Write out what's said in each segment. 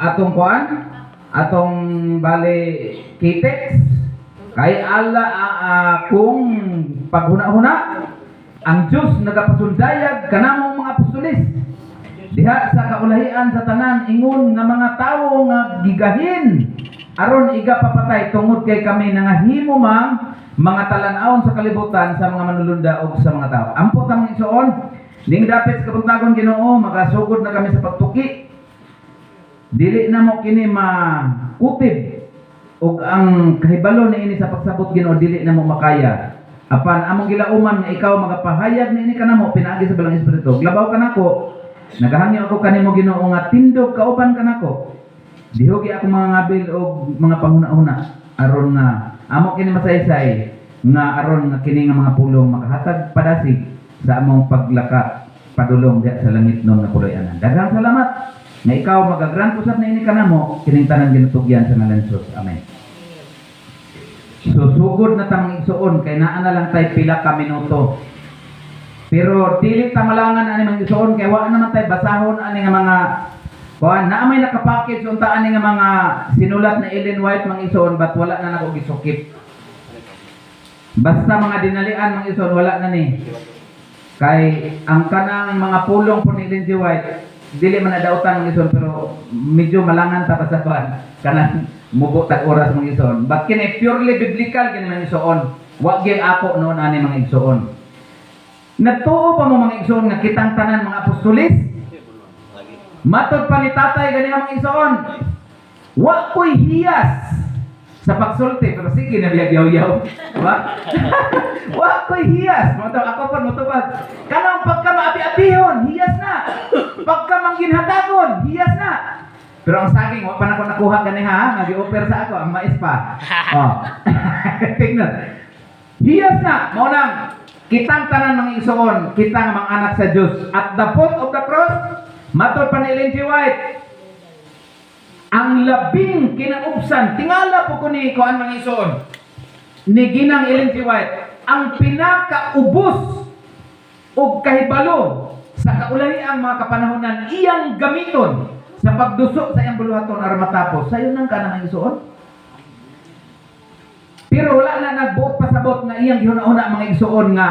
atong kuan, atong bali kitex kay ala kung paghuna-huna ang Dios nagapasundayag kanamong mga apostoles diha sa kaulahian sa tanan ingon nga mga tawo nga gigahin aron iga papatay tungod kay kami nangahimo mang mga talan-awon sa kalibutan sa mga manulunda o sa mga tao. Ampo tamang isuon ning dapit sa kabuntagon Ginoo makasugod na kami sa pagtuki. Dili na mo kini makutib ug ang kahibalo niini sa pagsabot Ginoo dili na mo makaya. Apan among gilauman nga ikaw magapahayag niini kanamo pinaagi sa balang espiritu. Labaw kanako. Nagahangyo ako kanimo Ginoo nga tindog kauban kanako. Dihugi ako mga ngabil og mga panghuna-huna aron nga amo kini masaysay nga aron nga kini nga mga pulong makahatag padasig sa among paglaka padulong diha sa langit nung napuloy-anan. Daghang salamat nga ikaw magagrant usab niini kanamo kining tanan ginatugyan sa ngalan ni Jesus. Amen. So sugod na tamang igsuon kay naa na lang tay pila ka minuto. Pero dili ta malangan ani mga igsuon kay wa naman tay basahon ani nga mga kuan naa may nakapackage unta ani nga mga sinulat na Ellen White mga igsuon but wala na nako gisukip. Basta mga dinalian mga igsuon wala na ni. Kay ang kanang mga pulong po ni Ellen G. White dili man nadautan mga igsuon pero medyo malangan ta pa sa kuan kanang mubo tag oras mga igsuon. But kini purely biblical kini mga igsuon. Wa gyud ako noon ani mga igsuon. Natuo pa mo mga igsuon nga kitang tanan mga apostoles. Matod pa ni tatay gani mga igsuon. Wa koy hiyas sa pagsulti pero sige na biyag-yaw-yaw. Wa? Wa koy hiyas. Ako po motubag. Kanang pagka maabi-abihon, hiyas na. Pagka mangginhatagon, hiyas na. Pero ang saging, wa pa na ko nakuha gani ha, nag-i-offer sa ako, ang mais pa. Oh. Tingnan. Hiyas na, mo nang kitang tanan mga igsuon, kitang mga anak sa Dios. At the foot of the cross, matod pa ni Ellen G. White, ang labing kinaubsan, tingala po ko ni kuan mga igsuon, ni ginang Ellen G. White, ang pinakaubos o kahibalo sa kaulahiang mga kapanahonan iyang gamiton sa pagdusok sa iyang buluhaton aron matapos sayo nang kana mga igsuon. Pero wala na nagbuot pasabot nga iyang gihuna-una mga igsuon nga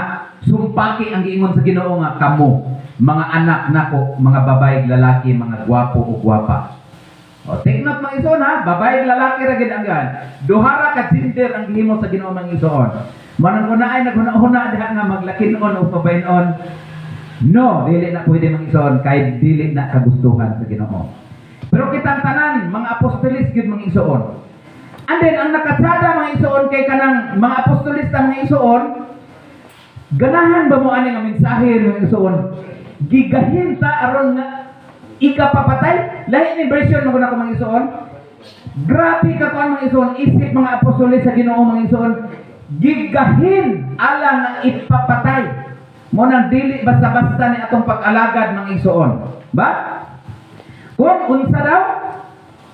sumpaki ang giingon sa Ginoo nga kamo mga anak nako mga babae lalaki mga gwapo o gwapa. O take note mga igsuon ha, babae lalaki ra gid anggan. Duha ra ka gender ang gihimo sa Ginoo mga igsuon. Manang kunaay naghuna-una diha nga maglakin-on o pabayn-on. No, dili na pwede mga igsuon kay dili na kagustuhan sa Ginoo. Pero kitang tanan mga apostolis gid mga igsuon. And then ang nakatsada mga igsuon kay kanang mga apostolista mga igsuon, ganahan ba mo ani nga mensahe mga igsuon? Gigahin ta aron nga ikapapatay. Lahi ni version mo na ko mga igsuon. Grabe ka kuan mga igsuon, isip mga apostolis sa Ginoo mga igsuon. Gigahin ala nga ipapatay. Mo nang dili basta-basta ni atong pag-alagad mga igsuon. Ba? Kung unsa daw?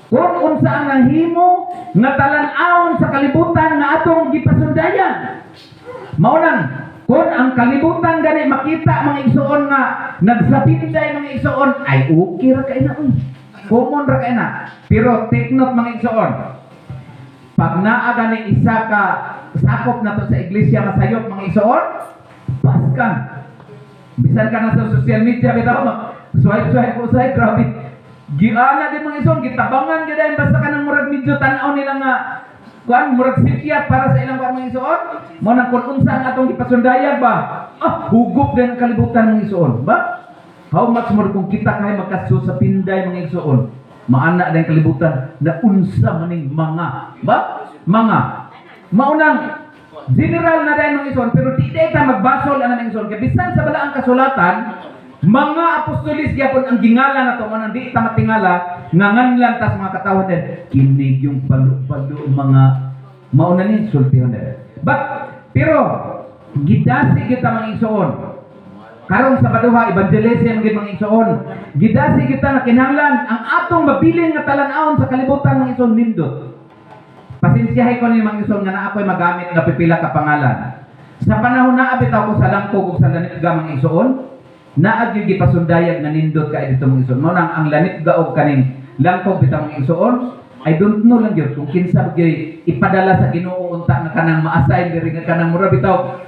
Kung unsa ang nahimo nga talan-awon sa kalibutan nga atong gipasundayan. Mao nang kung ang kalibutan gani makita mga igsuon nga nagsapinday mga igsuon ay okay ra kay na common ra kay na. Pero take note mga igsuon. Pag naa gani isa ka sakop na to sa iglesia masayop mga igsuon, paskan. Bisan ka na sa social media bitaw swipe grabe. Giana din mga igsoon, gitabangan gid dayon basta kanang murag medyo tan-aw nila nga kuan murag sikyat para sa ilang mga igsoon. Mo nang kun unsa ang atong ipasundayag ba? Hugop din ang kalibutan mga igsoon, ba? How much more kung kita kay magkaso sa pinday mga igsoon. Maana din kalibutan na unsa maning mga, ba? Mga maunang general na dayon mga igsoon pero di ta magbasol ana mga igsoon kay bisan sa balaang kasulatan mga apostolis gyapon ang gingalan nato man di ta matingala nga nganlan tas mga katawhan din kinig yung palu-palu mga mauna ni sultihon din. But pero gidasi kita mga igsoon karon sa paduha evangelism gid mga igsoon gidasi kita nga kinahanglan ang atong mabiling nga talan-awon sa kalibutan mga igsoon nindot. Pasensyahay ko ni mga igsoon nga naa koy magamit nga pipila ka pangalan. Sa panahon na bitaw ko sa langkog ug sa lanitga mga igsoon naagi gipasundayag nga nindot ka dito mga igsoon. Mao nang ang lanitga og kaning lang ko bitang mga igsuon. I don't know lang yun kung kinsa gyud ipadala sa Ginoo unta nga kanang ma-assign diri nga kanang mura bitaw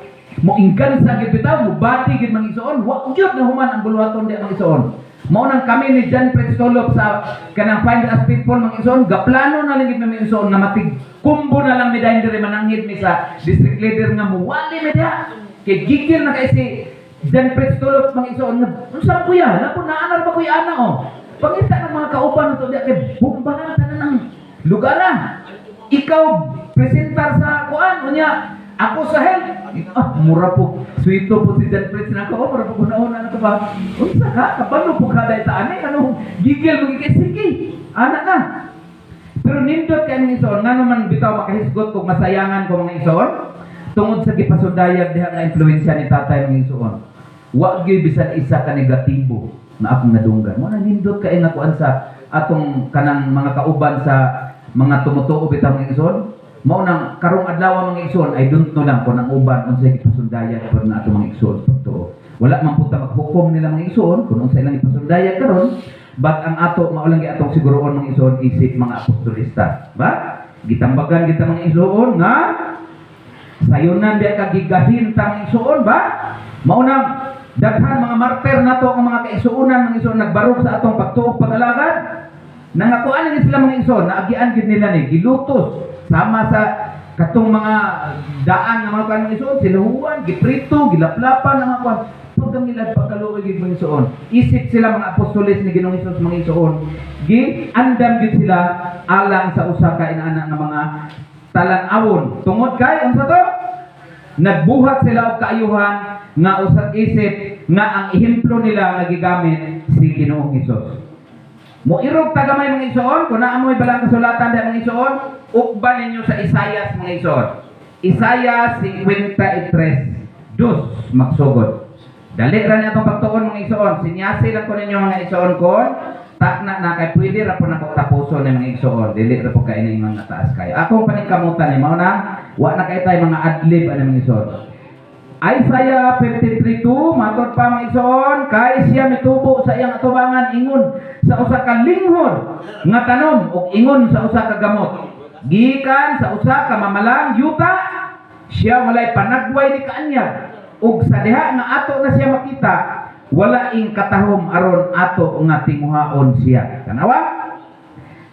mo inggan sa gyud bitaw mo bati gyud mga igsuon wa gyud na human ang buluhaton di mga igsuon. Mao nang kami ni John Pretstolop sa kanang Find Us People mga igsoon, gaplano na lang gid mga igsoon nga matig kumbo na lang mi dayon diri mananghid mi sa district leader nga muwali mi dia. Kay gigil na kay si John Pretstolop mga igsoon nga unsa kuya, na po naanar ba kuya ana oh. Pangita ng mga kauban to dia kay bombahan tanan ng lugaran. Ikaw presentar sa kuan unya ako sa health. Mura po. Sweeto po si John Prince na ako. Mura po una na ito ba? Unsa ka? Kapano po ka dahil taan eh? Anong gigil magkikisiki? Anak ka. Pero nindot kayo mga isoon. Nga naman bitaw makahisgot kung masayangan ko mga isoon. Tungod sa kipasundayag diha nga influensya ni tatay mga isoon. Wa gyud bisan isa ka negatibo na akong nadunggan. Mo na nindot kayo nga kuan sa atong kanang mga kauban sa mga tumutuo bitaw mga isoon. Mao nang karong adlaw mga igsoon I don't know lang kung ang uban unsay gipasundayag pod na ato mga igsoon pagtuo. Wala man pud ta maghukom nila mga igsoon kung unsay lang ipasundayag karon, but ang ato mao lang atong siguroon mga igsoon isip mga apostolista, ba? Gitambagan kita mga igsoon nga sayunan biya ka gigahin ta mga igsoon ba? Mao nang daghan mga martir nato ang mga kaigsuonan mga igsoon nagbarog sa atong pagtuo pag-alagad. Nangakuan ni sila mga igsoon, naagian gid nila ni gilutos sama sa katong mga daan ng mga kanong isuon, sinuhuan, giprito, gilaplapan ng mga kwan. Pagkamilad, pagkaluoy gid mga isuon. Isip sila mga apostoles ni Ginoong Hesus mga isuon. Andam gid sila alang sa usa ka inaanak nga mga talan-awon. Tungod kay unsa to? Nagbuhat sila og kaayuhan nga usag isip nga ang ehemplo nila nga gigamit si Ginoong Hesus. Moirog tagamay mga igsoon, kung naamoy balang kasulatan dahil mga igsoon, ukban ninyo sa Isaias mga igsoon. Isaias 53:2 magsugod. Dali ra niya itong pagtuon mga igsoon. Sinyasi lang ko ninyo mga igsoon ko. Takna na kay pwede ra po na tapuson ng mga igsoon. Dili ra po kayo ng mga taas kayo. Akong paningkamutan ni mao na, wa na kayo tayo mga adlib ano mga igsoon. Isaiah 53:2 matod pa mga igsoon, kay siya mitubo sa iyang atubangan ingon sa usa ka linghod nga tanom ug ingon sa usa ka gamot. Gikan sa usa ka mamalang yuta, siya walay panagway ni kaanyag ug sa diha nga ato na siya makita, wala ing katahom aron ato nga tinguhaon siya. Tanawa?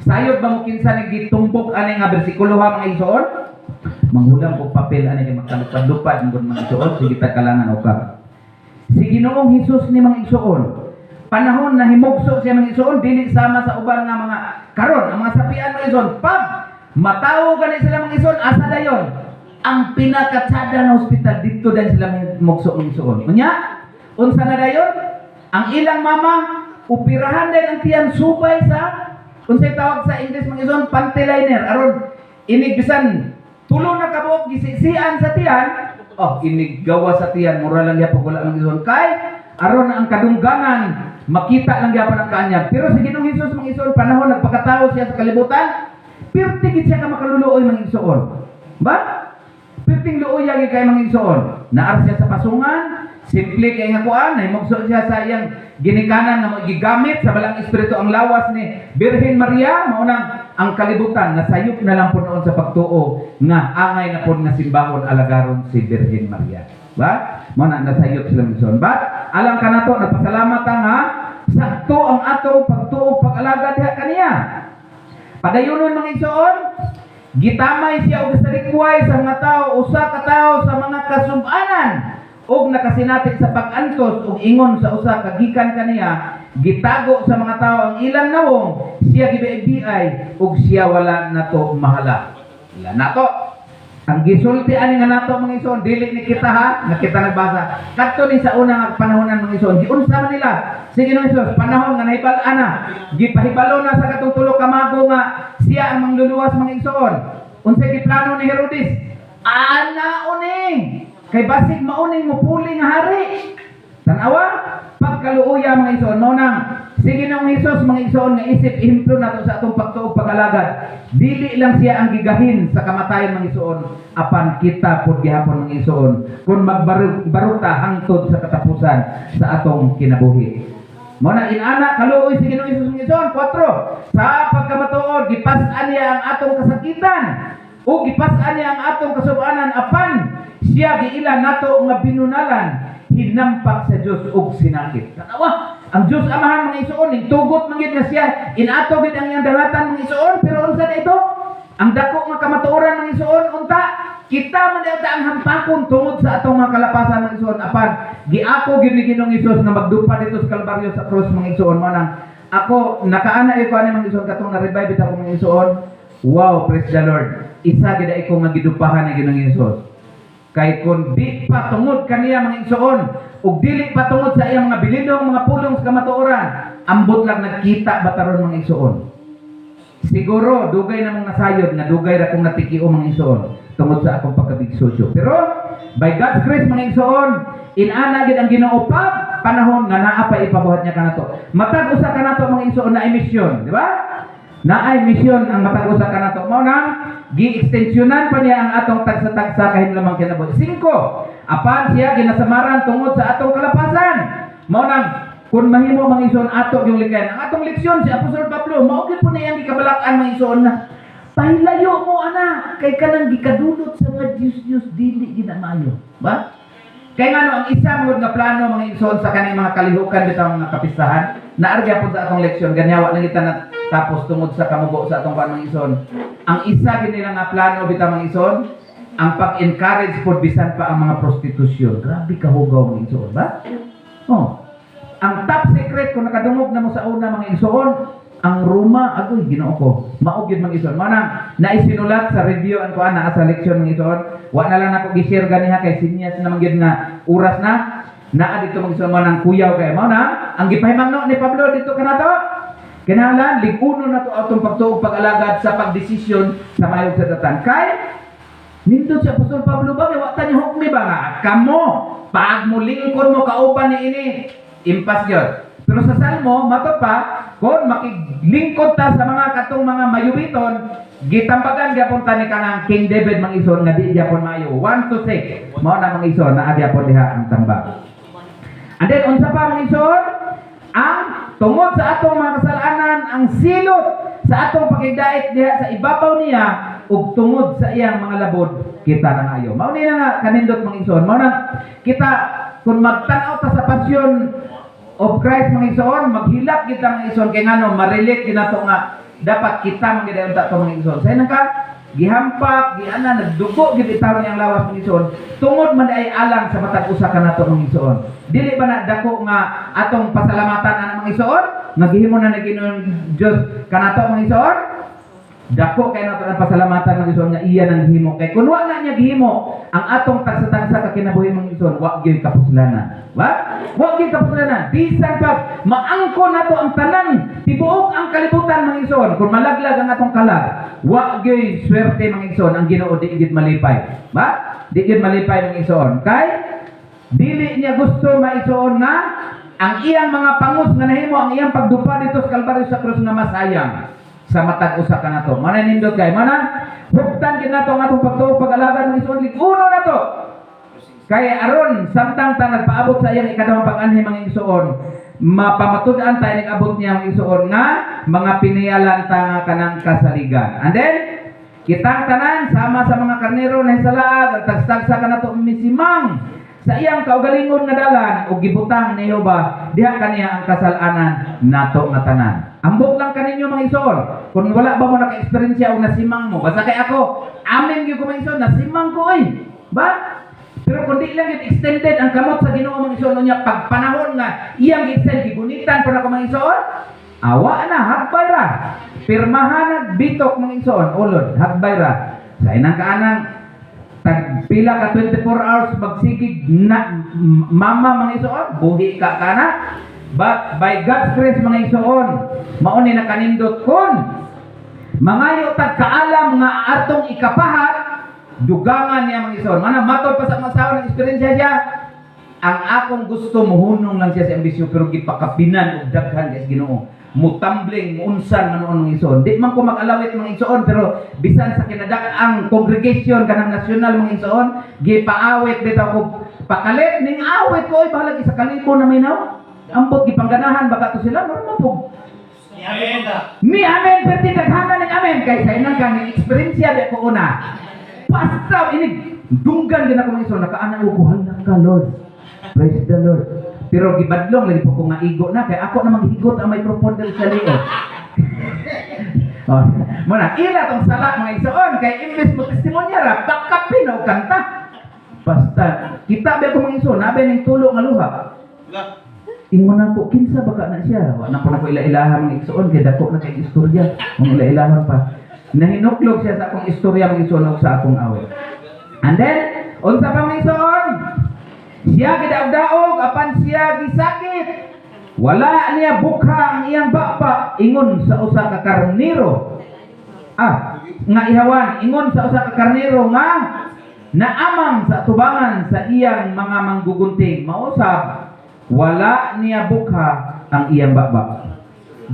Sayod ba mo kinsa ni gitumbok ani nga bersikulo ha mga igsoon? Manghulam og papel ani kay magkalupad-lupad ngod mga igsoon sige ta kalangan uka. Si Ginoong Hesus ni mga igsoon, panahon na himugso siya mga igsoon dili sama sa uban nga mga karon ang mga sapian mga igsoon pag matawo gani sila mga igsoon asa dayon ang pinakatsada na ospital dito din sila himugso mga igsoon. Unya unsa na dayon ang ilang mama operahan din ang tiyan subay sa unsay tawag sa English mga igsoon panty liner aron inigbisan tulo na kabuok gisisian sa tiyan, iniggawa sa tiyan, mura lang yapon wala lang igsoon kay aron ang kadunggangan makita lang yapon ang kanyag. Pero si Ginoong Hesus mga igsoon panahon nagpakatawo siya sa kalibutan, pirti gid siya ka makaluluoy mga igsoon. Ba? Pirting luoy gyud kay mga igsoon. Naar siya sa pasungan, simple kay nga kuan, nahimugso siya sa iyang ginikanan nga gigamit sa balang espiritu ang lawas ni Birhen Maria, mao nang ang kalibutan nasayop na lang po noon sa pagtuo nga angay na po nga simbahon alagaron si Birhen Maria. Ba? Mao na nasayop sila mison. But alam ka nato nagpasalamat ta nga sakto ang atong pagtuo pag-alaga diha kaniya. Padayonon mga igsoon, gitamay siya og sa likway sa mga tao, usa ka tawo sa mga kasub-anan og nakasinati sa pag-antos ug ingon sa usa ka gikan kaniya, gitago sa mga tao ang ilang nawong, siya gibiay ug siya wala nato mahala. Wala nato. Ang gisulti ani nga nato mga igsoon dili ni kita ha, nga kita nagbasa. Kadto ni sa unang panahonan mga igsoon, giunsa man nila si Ginoong Hesus panahon nga nahibal-an na, gipahibalo na sa katong tulo ka mago nga siya ang mangluluwas mga igsoon. Unsay giplano ni Herodes? Ana uning kay basig mauning mupuli nga hari. Tanawa pagkaluoya mga igsoon mo nang sige nang Hesus mga igsoon nga isip ehemplo nato sa atong pagtuog pag-alagad. Dili lang siya ang gigahin sa kamatayon mga igsoon, apan kita pud gihapon mga igsoon kun magbaruta hangtod sa katapusan sa atong kinabuhi. Mo na inana kaluoy si Ginoong Hesus mga igsoon. 4. Sa pagkamatuod gipas-an niya ang atong kasakitan ug gipas-an niya ang atong kasubanan apan siya giila nato nga binunalan hinampak sa Dios ug sinakit. Tanawa, ang Dios Amahan mga igsoon ning tugot man gid nga siya inato gid ang iyang dalatan mga igsoon, pero unsa na ito? Ang dako nga kamatuoran mga igsoon unta kita man ata ang hampakon tungod sa atong mga kalapasan mga igsoon apan giako gid ni Ginoong Hesus nga magdupad dito sa Kalbaryo sa krus mga igsoon. Mo nang ako nakaana ko ani mga igsoon katong na-revive bitaw ko mga igsoon. Wow, praise the Lord. Isa gid ay ko nga gidupahan ni Ginoong Hesus. Kay kung di pa tungod kaniya mga igsoon ug dili pa tungod sa iyang mga bilidong mga pulong sa kamatuoran, ambot lang nagkita bataron mga igsoon. Siguro dugay na mong nasayod nga dugay ra kong natikio mga igsoon tungod sa akong pagkabigsosyo. Pero by God's grace mga igsoon, inana gid ang Ginoo pag panahon nga naa pa ipabuhat niya kanato. Matag usa kanato mga igsoon na emisyon, di ba? Naay misyon ang matag usa kanato. Mao nang gi-extensyonan pa niya ang atong tagsa-tagsa kahit lamang kinabuhi. 5. Apan siya ginasamaran tungod sa atong kalapasan. Mao nang kung mahimo mga igsoon ato yung likayan. Ang atong leksyon si Apostol Pablo, mao gid po niya ang gikabalak-an mga igsoon na pahilayo mo ana kay kanang gikadulot sa mga Diyos dili ginamayo. Ba? Kay ngano ang isa mo nga plano mga igsoon sa kaning mga kalihukan bitang mga kapistahan, naargya po sa atong leksyon ganyawa lang kita na tapos tungod sa kamubo sa atong mga igsoon. Ang isa gid nila nga plano bitang mga igsoon, ang pag-encourage pod bisan pa ang mga prostitusyon. Grabe ka hugaw mga igsoon, ba? Oh. Ang top secret kung nakadungog na mo sa una mga igsoon, ang Roma, agoy, Ginoo ko. Maog yun mga igsoon. Manang naisinulat sa review ang kuan naa sa leksyon mga igsoon. Wa na lang nako gi-share ganiha kay sinyas na mangyud nga oras na. Naa dito mga igsoon manang kuyaw kay mao na ang gipahimangno ni Pablo dito kanato. Kinahanglan liguno na to atong pagtuog pag-alagad sa pagdesisyon sa mayong sa tatan. Kay nindot si Apostol Pablo ba kay wa ta niya hukmi ba nga kamo pag mulingkod mo kauban ni ini impas gyud. Pero sa Salmo, mato pa, kung makiglingkod ta sa mga katong mga mayubiton, gitambagan gyapon ta ni kanang King David mga igsoon nga di gyapon maayo. 1 to 6. Mao na mga igsoon na gyapon diha ang tambag. And then unsa pa mga igsoon? Ang tungod sa atong mga kasalanan, ang silot sa atong pagigdait diha sa ibabaw niya ug tungod sa iyang mga labod kita na ayo. Mao ni na nga kanindot mga igsoon. Mao na kita kung magtan-aw ta sa pasyon of Christ mga igsoon, maghilak kita mga igsoon kay ngano ma-relate ginato nga dapat kita mangidayon ta to mga igsoon. Say nang ka gihampak, giana nagdugo gid itaw niyang lawas mga igsoon. Tungod man ay alang sa matag usa kanato mga igsoon. Dili ba na dako nga atong pasalamatan ana mga igsoon? Naghimo na ni Ginoong Dios kanato mga igsoon. Dako kay nato ang pasalamatan mga igsoon nga iya nang himo kay kun wa na niya gihimo ang atong tagsa-tagsa ka kinabuhi mga igsoon wa gyud kapuslanan. Wa gyud kapuslanan. Bisan pa maangko nato ang tanan tibuok ang kalibutan mga igsoon kun malaglag ang atong kalag. Wa gyud swerte mga igsoon ang Ginoo di gyud malipay. Ba? Di gyud malipay mga igsoon kay dili niya gusto maigsoon nga ang iyang mga pangus nga nahimo ang iyang pagdupad dito sa Kalbaryo sa krus nga masayang sa matag usa kanato. Mananindot kay manan huptan gid nato ang atong pagtuo pag-alagad ng igsoon liguno nato. Kay aron samtang ta nagpaabot sa iyang ikadawang pag-anhi mga igsoon, mapamatud-an tayo nag-abot niya mga igsoon nga mga piniyalan ta nga kanang kasaligan. And then kitang tanan sama sa mga karnero na hisalaag at tagstagsa kanato misimang sa iyang kaugalingon nga dalan ug gibutang ni Jehova diha kaniya ang kasal-anan nato nga tanan. Ambok lang kaninyo mga igsoon. Kung wala ba mo naka-eksperyensya o nasimang mo, basta kay ako, amin gyud ko mga igsoon, nasimang ko ba? Pero kung di lang yun extended ang kamot sa Ginoo mga igsoon niya pag panahon nga iyang extend gigunitan pa na ko mga igsoon, awa na hagbay ra. Pirmahan at bitok mga igsoon, ulod, hagbay ra. Sa inang kaanang tagpila ka 24 hours magsigig na mama mga igsoon, buhi ka kana. But by God's grace mga igsoon, mao ni nakanindot kon mangayo tag kaalam nga atong ikapahat dugangan niya mga igsoon. Mana matod pa sa masawa ng eksperyensya siya, ang akong gusto muhunong lang siya sa ambisyon pero gipakapinan og daghan sa Ginoo. Mutambling, unsan manon mga igsoon. Di man ko mag-alawit mga igsoon pero bisan sa kinadak-ang congregation kanang nasyonal mga igsoon, gipaawit bitaw ko pakalit ning awit ko bahala sa kalibo na minaw. Ambot gipangganahan baka to sila mura po. Amen. Ni amen perti daghana ning amen kay sa inang kang experience di ko una. Basta ini dunggan din ako mga iso nakaanak ko halak ka Lord. Praise the Lord. Pero gibadlong lagi po ko nga igo na kay ako na maghigot ang microphone dali sa liot. Oh, muna ila tong sala mga isoon kay imbes mo testimonya ra bakapin o kanta. Basta kita ba ko mga iso nabe ning tulo nga luha. Ingon ako kinsa baka na siya. Wa na ko na ko ila-ilahan mga isoon kay dako na kay istorya. Mga ila-ilahan pa. Nahinuklog siya sa akong istorya mga isoon sa akong awit. And then unsa pa mga isoon? Siya gidaog-daog apan siya gisakit. Wala niya bukha ang iyang bapa ingon sa usa ka karnero. Nga ihawan ingon sa usa ka karnero nga naamang sa tubangan sa iyang mga manggugunting. Mausab wala niya bukha ang iyang baba.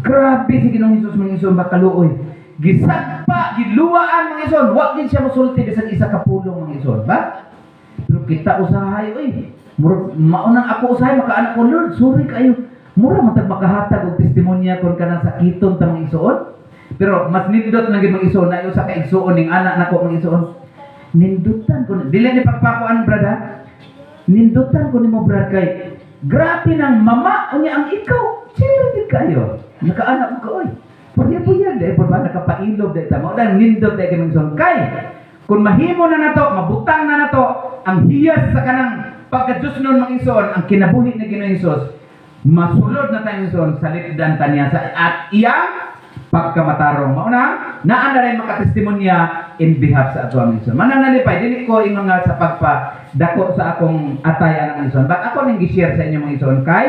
Grabe si Ginoong Hesus mga ison bakaluoy. Gisagpa, giluwaan mga ison. Wa din siya musulti bisan isa ka pulong mga ison, ba? Pero kita usahay oy. Maunang ako usahay makaanak ko Lord, sorry kayo. Mura matag makahatag og testimonya kon kanang sakiton ta mga ison. Pero mas nindot na gyud mga ison na usa ka igsuon ning anak nako mga ison. Nindutan ko dili ni pagpakuan brada. Nindutan ko nimo brad kay grabe ng mama unya ang ikaw. Sino kayo? Nakaanak mo ka oy. Pwede po yan dahil ba nakapailog dahil tamo dahil nindot dahil kaming son kay kung mahimo na nato mabutang na nato ang hiyas sa kanang pagka-Diyos nun mga ison ang kinabuhi na Ginoong Hesus masulod na tayong ison sa litdan tanya sa at iyang pagkamatarong mauna naan na rin makatestimonya in behalf sa ato ang ison mananalipay dili ko ingon nga sa pagpadako sa akong atayan ang ison but ako ning gi-share sa inyo mga ison kay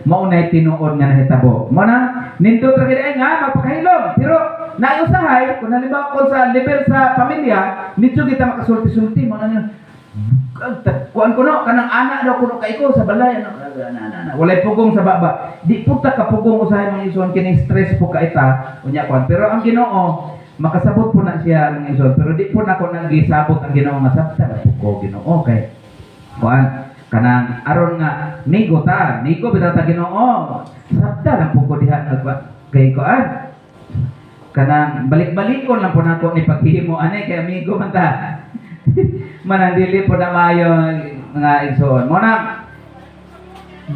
maunay tinuod nga nahitabo mo na nindot ra gid ay nga magpakahilom pero naiusahay kung halimbawa ko sa level sa pamilya nito kita makasulti-sulti mo na kuan ko no kanang anak daw kuno kay ko sa balay walay pugong sa baba di po ta kapugong usahay mga ison kini stress po ka ita unya kuan pero ang Ginoo makasabot po na siya mga ison pero di po na ko nagisabot ang Ginoo nga sabta ko Ginoo kay kuan kanang aron nga nigo bitaw ta Ginoo sabta lang po ko diha kay kuan kanang balik-balikon lang po nako ni paghimo ani kay amigo man ta manandili po na mayo nga igsoon mo na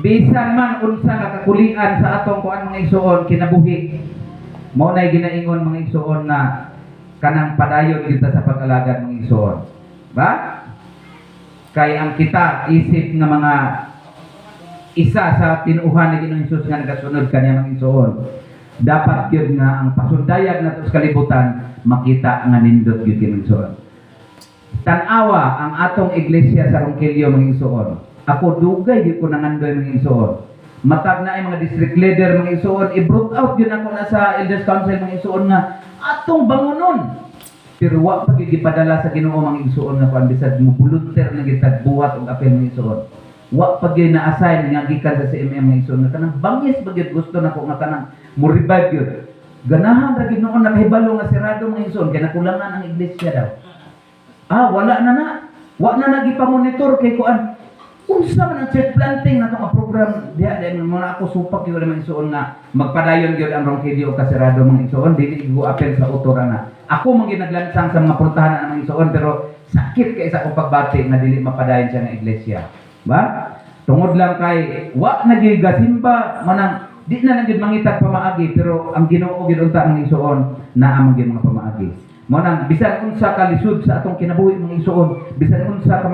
bisan man unsa nga kakulian sa atong kuan mga igsoon kinabuhi mo na ginaingon mga igsoon na kanang padayon kita sa pag-alagad mga igsoon ba kay ang kita isip nga mga isa sa tinuuhan ni Ginoong Hesus nga nagasunod kaniya mga igsoon dapat gyud nga ang pasundayag nato sa kalibutan makita nga nindot gyud Ginoong Hesus. Tanawa ang atong iglesia sa Ronquillo mga igsoon. Ako dugay di ko nangandoy mga igsoon. Matag na ay mga district leader mga igsoon, i-brought out yun ako na sa elders council mga igsoon nga atong bangunon. Pero wa pa gipadala sa Ginoo mga igsoon nga kuan bisag mo volunteer na gitag buhat og apel mga igsoon. Wa pa gyud na-assign nga gikan sa CMM mga igsoon nga kanang bangis bagid gusto nako nga kanang mo revive yun. Ganahan ra gid noon nakahibalo nga sirado mga igsoon kay nakulangan ang iglesia daw. Wala na. Wa na nagipamonitor kay kuan. Unsa man ang church planting na itong program diha mga ako supak yung mga igsoon nga magpadayon gyud ang Ronquillo o kasirado mga igsoon dili igo apel sa otora na. Ako man ginaglansang sa mga puntahan ng mga igsoon pero sakit kay sa akong pagbati nga dili mapadayon siya nga iglesia. Ba? Tungod lang kay wa na gyud gasimba manang di na lang gyud mangitag pamaagi pero ang Ginoo gyud unta ang igsoon naa man gyud mga pamaagi. Mo nang bisan unsa ka lisod sa atong kinabuhi mga igsoon, bisan unsa ka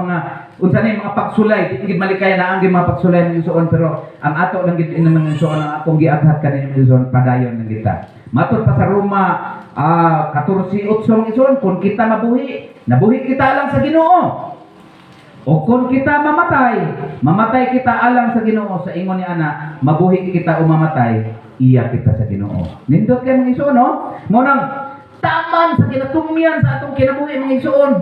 unsa ni mga pagsulay, di gid malikay na ang mga pagsulay mga igsoon pero ang ato lang gid ina mga igsoon ang akong giaghat kanina mga igsoon padayon lang kita. Matud pa sa Roma 14:8 mga igsoon kung kita nabuhi kita alang sa Ginoo. O kung kita mamatay kita alang sa Ginoo sa ingon ni ana, mabuhi kita o mamatay, iya kita sa Ginoo. Nindot kay mga igsoon no? Mo nang taman sa kinatumyan sa atong kinabuhi mga igsoon